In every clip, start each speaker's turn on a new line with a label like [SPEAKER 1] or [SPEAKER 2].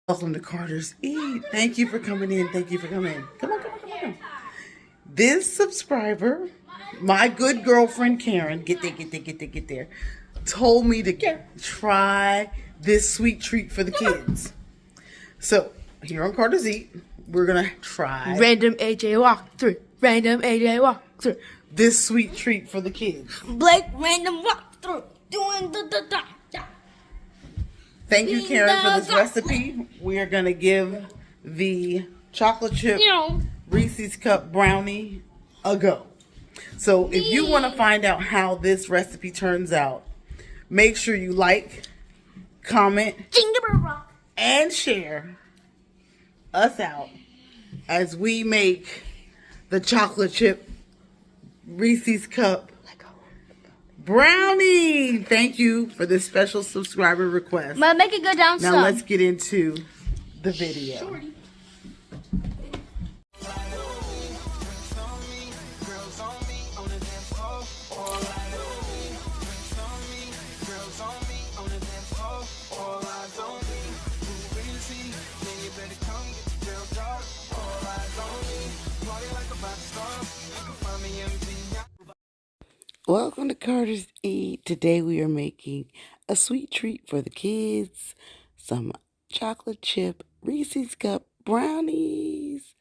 [SPEAKER 1] Welcome to Carter's Eat. Thank you for coming in. Thank you for coming in. Come on, come on, come on. This subscriber, my good girlfriend Karen, get there, told me to try this sweet treat for the kids. So here on Carter's Eat, we're gonna try
[SPEAKER 2] Random AJ walkthrough. Random AJ walkthrough.
[SPEAKER 1] this sweet treat for the kids.
[SPEAKER 2] Blake random walkthrough. Doing the.
[SPEAKER 1] Thank you, Karen, for this recipe. We are gonna give the chocolate chip Reeces Cup brownie a go. So if you want to find out how this recipe turns out, make sure you like, comment, and share us out as we make the chocolate chip Reeces Cup brownie. Thank you for this special subscriber request.
[SPEAKER 2] Make it go down
[SPEAKER 1] Now let's get into the video. Welcome to Carter's Eat. Today we are making a sweet treat for the kids. Some chocolate chip Reese's Cup brownies.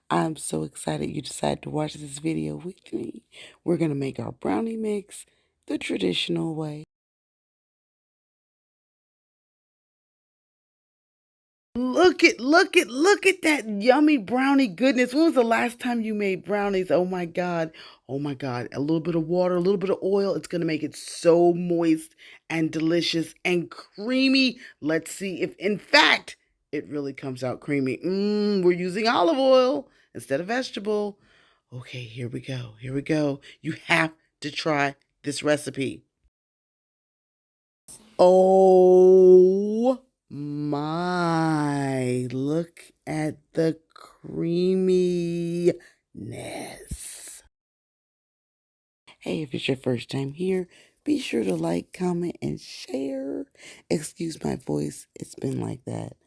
[SPEAKER 1] I'm so excited you decided to watch this video with me. We're going to make our brownie mix the traditional way. Look at that yummy brownie goodness. When was the last time you made brownies? Oh my God. Oh my God. A little bit of water, a little bit of oil. It's going to make it so moist and delicious and creamy. Let's see if, in fact, it really comes out creamy. We're using olive oil instead of vegetable. Okay, here we go. Here we go. You have to try this recipe. Oh my, look at the creaminess. Hey, if it's your first time here, be sure to like, comment, and share. Excuse my voice, it's been like that.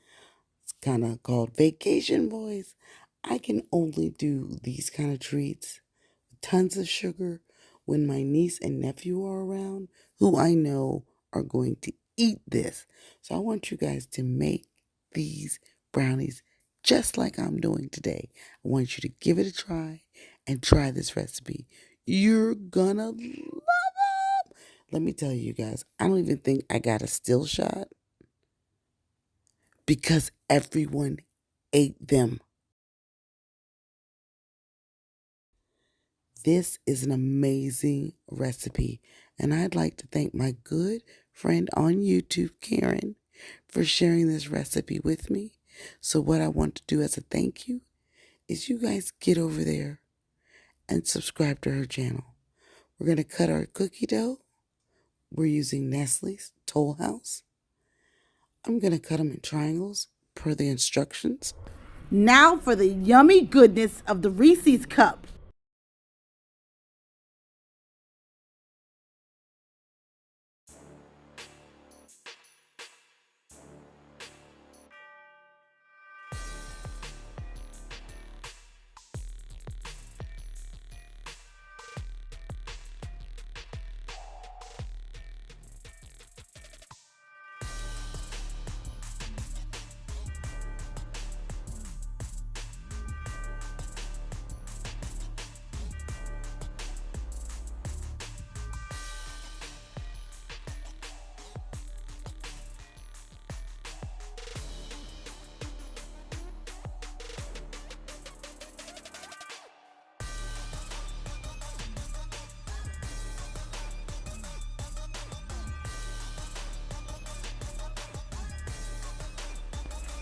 [SPEAKER 1] It's kind of called vacation voice. I can only do these kind of treats with tons of sugar when my niece and nephew are around, who I know are going to eat this. So I want you guys to make these brownies just like I'm doing today. I want you to give it a try and try this recipe. You're gonna love them. Let me tell you guys, I don't even think I got a still shot because everyone ate them. This is an amazing recipe, and I'd like to thank my good friend on YouTube, Karen, for sharing this recipe with me. So what I want to do as a thank you is you guys get over there and subscribe to her channel. We're going to cut our cookie dough. We're using Nestle's Toll House. I'm going to cut them in triangles per the instructions. Now for the yummy goodness of the Reese's Cup.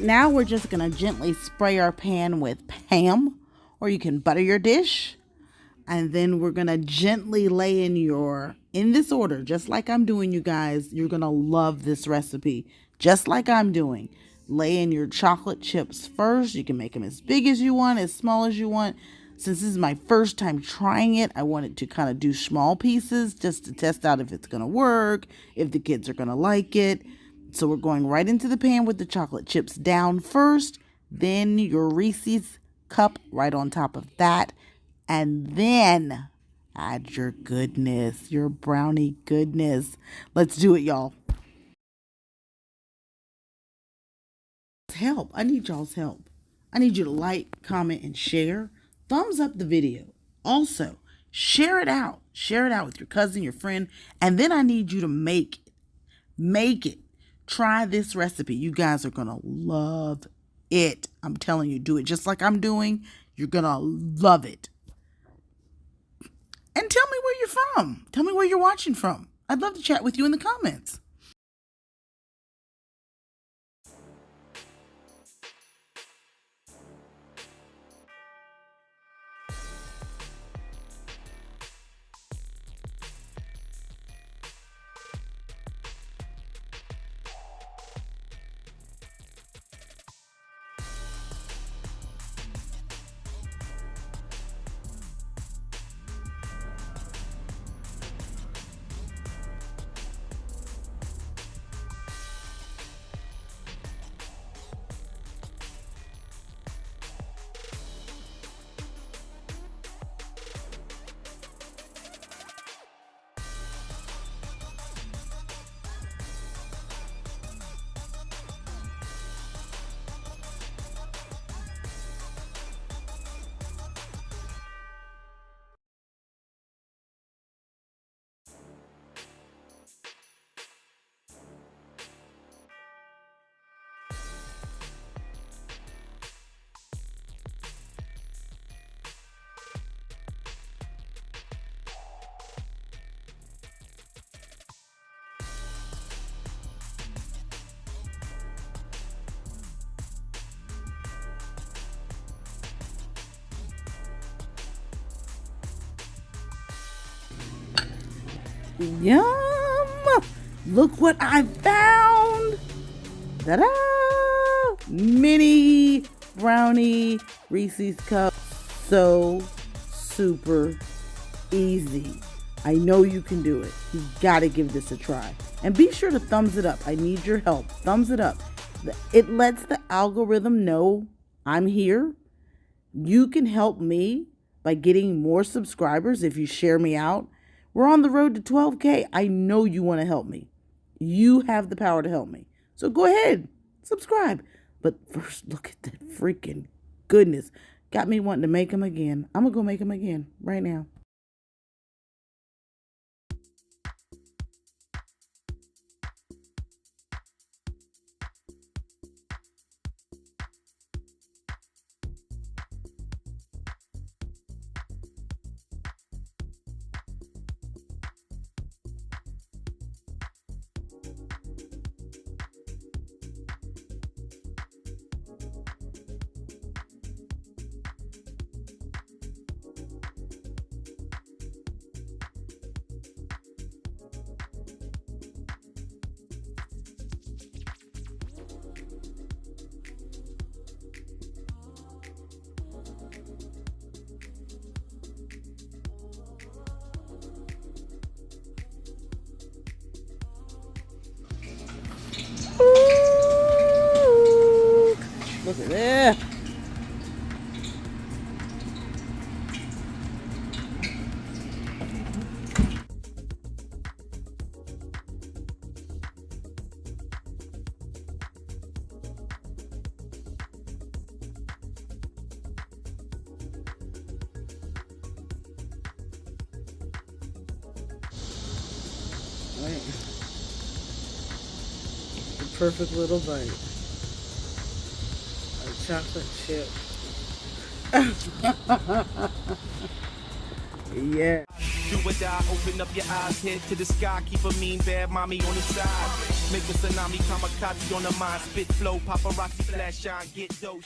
[SPEAKER 1] Now we're just going to gently spray our pan with Pam, or you can butter your dish. And then we're going to gently lay in this order, just like I'm doing, you guys. You're going to love this recipe, just like I'm doing. Lay in your chocolate chips first. You can make them as big as you want, as small as you want. Since this is my first time trying it, I wanted to kind of do small pieces just to test out if it's going to work, if the kids are going to like it. So we're going right into the pan with the chocolate chips down first, then your Reese's Cup right on top of that, and then add your goodness, your brownie goodness. Let's do it, y'all. Help. I need y'all's help. I need you to like, comment, and share. Thumbs up the video. Also, share it out. Share it out with your cousin, your friend, and then I need you to make it. Make it. Try this recipe. You guys are going to love it. I'm telling you, do it just like I'm doing. You're going to love it. And tell me where you're from. Tell me where you're watching from. I'd love to chat with you in the comments. Yum! Look what I found! Ta-da! Mini brownie Reese's Cup. So super easy. I know you can do it. You've got to give this a try. And be sure to thumbs it up. I need your help. Thumbs it up. It lets the algorithm know I'm here. You can help me by getting more subscribers if you share me out. We're on the road to 12K. I know you want to help me. You have the power to help me. So go ahead, subscribe. But first, look at that freaking goodness. Got me wanting to make them again. I'm going to go make them again right now. Ooh, look at that. Right. The perfect little bite. A chocolate chip. Yeah.
[SPEAKER 3] Do or die, open up your eyes, head to the sky, keep a mean bad mommy on the side. Make a tsunami, kamikaze on the mind, spit flow, paparazzi flash shine, get dough,